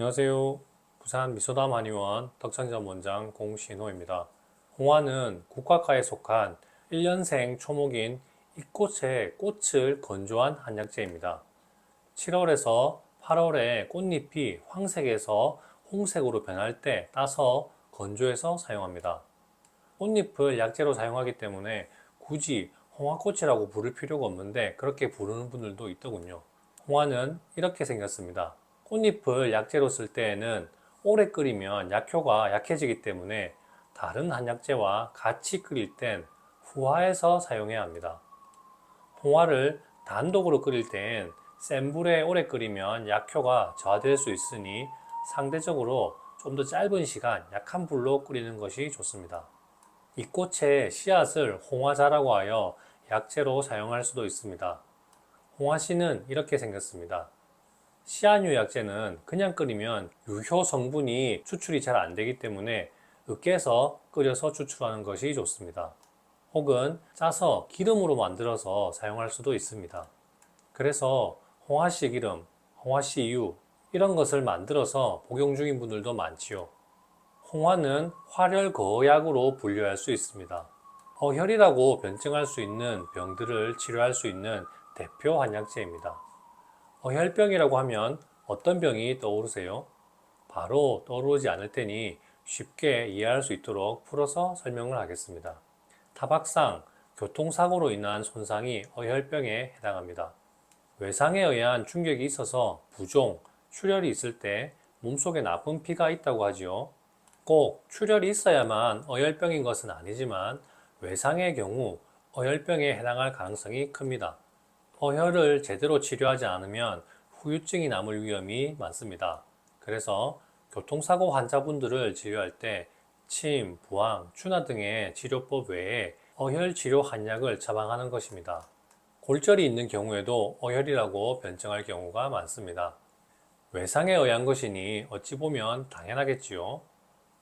안녕하세요. 부산 미소담 한의원 덕창점 원장 공신호입니다. 홍화는 국화과에 속한 1년생 초목인 잇꽃의 꽃을 건조한 한약재입니다. 7월에서 8월에 꽃잎이 황색에서 홍색으로 변할 때 따서 건조해서 사용합니다. 꽃잎을 약재로 사용하기 때문에 굳이 홍화꽃이라고 부를 필요가 없는데 그렇게 부르는 분들도 있더군요. 홍화는 이렇게 생겼습니다. 꽃잎을 약재로 쓸 때에는 오래 끓이면 약효가 약해지기 때문에 다른 한약재와 같이 끓일 땐 후화해서 사용해야 합니다. 홍화를 단독으로 끓일 땐 센 불에 오래 끓이면 약효가 저하될 수 있으니 상대적으로 좀 더 짧은 시간 약한 불로 끓이는 것이 좋습니다. 이 꽃의 씨앗을 홍화자라고 하여 약재로 사용할 수도 있습니다. 홍화씨는 이렇게 생겼습니다. 씨앗류 약재는 그냥 끓이면 유효 성분이 추출이 잘 안 되기 때문에 으깨서 끓여서 추출하는 것이 좋습니다. 혹은 짜서 기름으로 만들어서 사용할 수도 있습니다. 그래서 홍화씨 기름, 홍화씨유 이런 것을 만들어서 복용 중인 분들도 많지요. 홍화는 활혈거약으로 분류할 수 있습니다. 어혈이라고 변증할 수 있는 병들을 치료할 수 있는 대표 한약재입니다. 어혈병이라고 하면 어떤 병이 떠오르세요? 바로 떠오르지 않을 테니 쉽게 이해할 수 있도록 풀어서 설명을 하겠습니다. 타박상, 교통사고로 인한 손상이 어혈병에 해당합니다. 외상에 의한 충격이 있어서 부종, 출혈이 있을 때 몸속에 나쁜 피가 있다고 하지요. 꼭 출혈이 있어야만 어혈병인 것은 아니지만 외상의 경우 어혈병에 해당할 가능성이 큽니다. 어혈을 제대로 치료하지 않으면 후유증이 남을 위험이 많습니다. 그래서 교통사고 환자분들을 치료할 때 침, 부항, 추나 등의 치료법 외에 어혈 치료 한약을 처방하는 것입니다. 골절이 있는 경우에도 어혈이라고 변증할 경우가 많습니다. 외상에 의한 것이니 어찌 보면 당연하겠지요.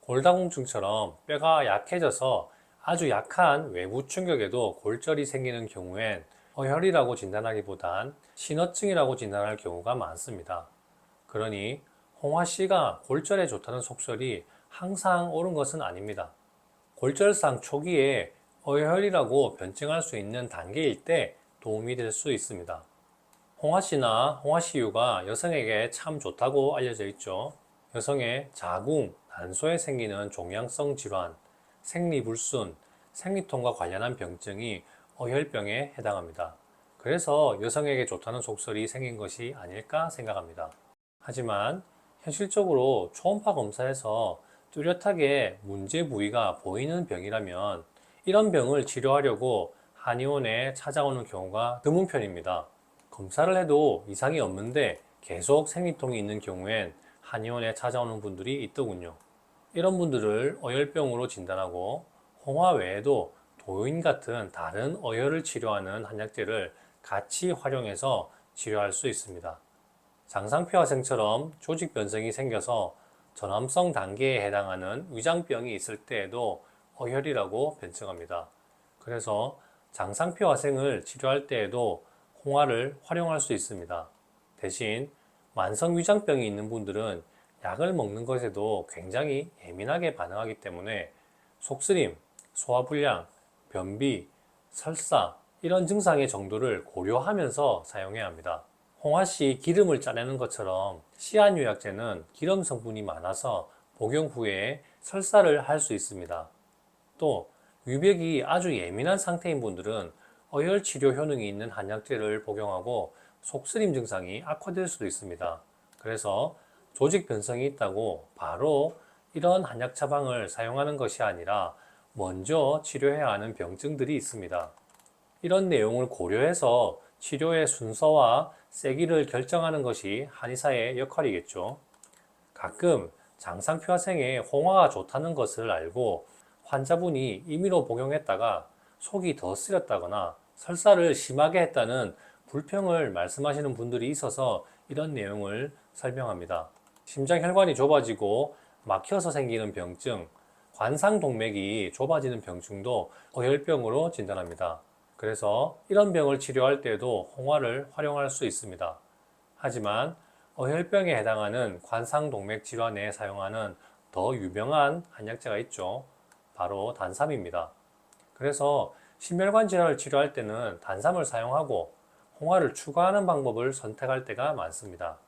골다공증처럼 뼈가 약해져서 아주 약한 외부 충격에도 골절이 생기는 경우엔 어혈이라고 진단하기보단 신어증이라고 진단할 경우가 많습니다. 그러니 홍화씨가 골절에 좋다는 속설이 항상 옳은 것은 아닙니다. 골절상 초기에 어혈이라고 변증할 수 있는 단계일 때 도움이 될 수 있습니다. 홍화씨나 홍화씨유가 여성에게 참 좋다고 알려져 있죠. 여성의 자궁, 난소에 생기는 종양성 질환, 생리불순, 생리통과 관련한 병증이 어혈병에 해당합니다. 그래서 여성에게 좋다는 속설이 생긴 것이 아닐까 생각합니다. 하지만 현실적으로 초음파 검사에서 뚜렷하게 문제 부위가 보이는 병이라면 이런 병을 치료하려고 한의원에 찾아오는 경우가 드문 편입니다. 검사를 해도 이상이 없는데 계속 생리통이 있는 경우엔 한의원에 찾아오는 분들이 있더군요. 이런 분들을 어혈병으로 진단하고 홍화 외에도 도인 같은 다른 어혈을 치료하는 한약재를 같이 활용해서 치료할 수 있습니다. 장상표화생처럼 조직 변성이 생겨서 전암성 단계에 해당하는 위장병이 있을 때에도 어혈이라고 변증합니다. 그래서 장상표화생을 치료할 때에도 홍화를 활용할 수 있습니다. 대신 만성위장병이 있는 분들은 약을 먹는 것에도 굉장히 예민하게 반응하기 때문에 속쓰림, 소화불량, 변비, 설사 이런 증상의 정도를 고려하면서 사용해야 합니다. 홍화씨 기름을 짜내는 것처럼 씨앗류 약재는 기름 성분이 많아서 복용 후에 설사를 할 수 있습니다. 또 위벽이 아주 예민한 상태인 분들은 어혈 치료 효능이 있는 한약재를 복용하고 속쓰림 증상이 악화될 수도 있습니다. 그래서 조직 변성이 있다고 바로 이런 한약 처방을 사용하는 것이 아니라 먼저 치료해야 하는 병증들이 있습니다. 이런 내용을 고려해서 치료의 순서와 세기를 결정하는 것이 한의사의 역할이겠죠. 가끔 장상표화생에 홍화가 좋다는 것을 알고 환자분이 임의로 복용했다가 속이 더 쓰렸다거나 설사를 심하게 했다는 불평을 말씀하시는 분들이 있어서 이런 내용을 설명합니다. 심장혈관이 좁아지고 막혀서 생기는 병증, 관상동맥이 좁아지는 병증도 어혈병으로 진단합니다. 그래서 이런 병을 치료할 때에도 홍화를 활용할 수 있습니다. 하지만 어혈병에 해당하는 관상동맥 질환에 사용하는 더 유명한 한약재가 있죠. 바로 단삼입니다. 그래서 심혈관 질환을 치료할 때는 단삼을 사용하고 홍화를 추가하는 방법을 선택할 때가 많습니다.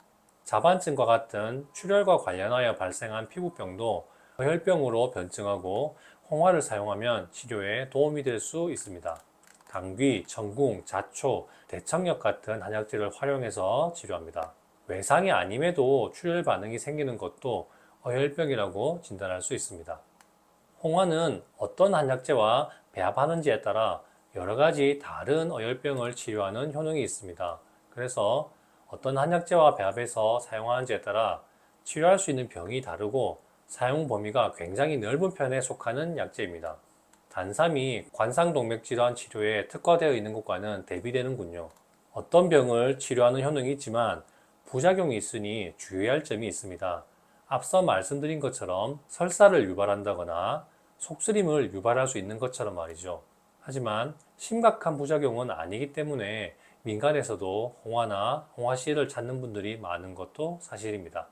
자반증과 같은 출혈과 관련하여 발생한 피부병도 어혈병으로 변증하고 홍화를 사용하면 치료에 도움이 될 수 있습니다. 당귀, 청궁, 자초, 대청력 같은 한약재를 활용해서 치료합니다. 외상이 아님에도 출혈 반응이 생기는 것도 어혈병이라고 진단할 수 있습니다. 홍화는 어떤 한약재와 배합하는지에 따라 여러 가지 다른 어혈병을 치료하는 효능이 있습니다. 그래서 어떤 한약재와 배합해서 사용하는지에 따라 치료할 수 있는 병이 다르고 사용 범위가 굉장히 넓은 편에 속하는 약재입니다. 단삼이 관상동맥 질환 치료에 특화되어 있는 것과는 대비되는군요. 어떤 병을 치료하는 효능이 있지만 부작용이 있으니 주의할 점이 있습니다. 앞서 말씀드린 것처럼 설사를 유발한다거나 속쓰림을 유발할 수 있는 것처럼 말이죠. 하지만 심각한 부작용은 아니기 때문에 민간에서도 홍화나 홍화씨를 찾는 분들이 많은 것도 사실입니다.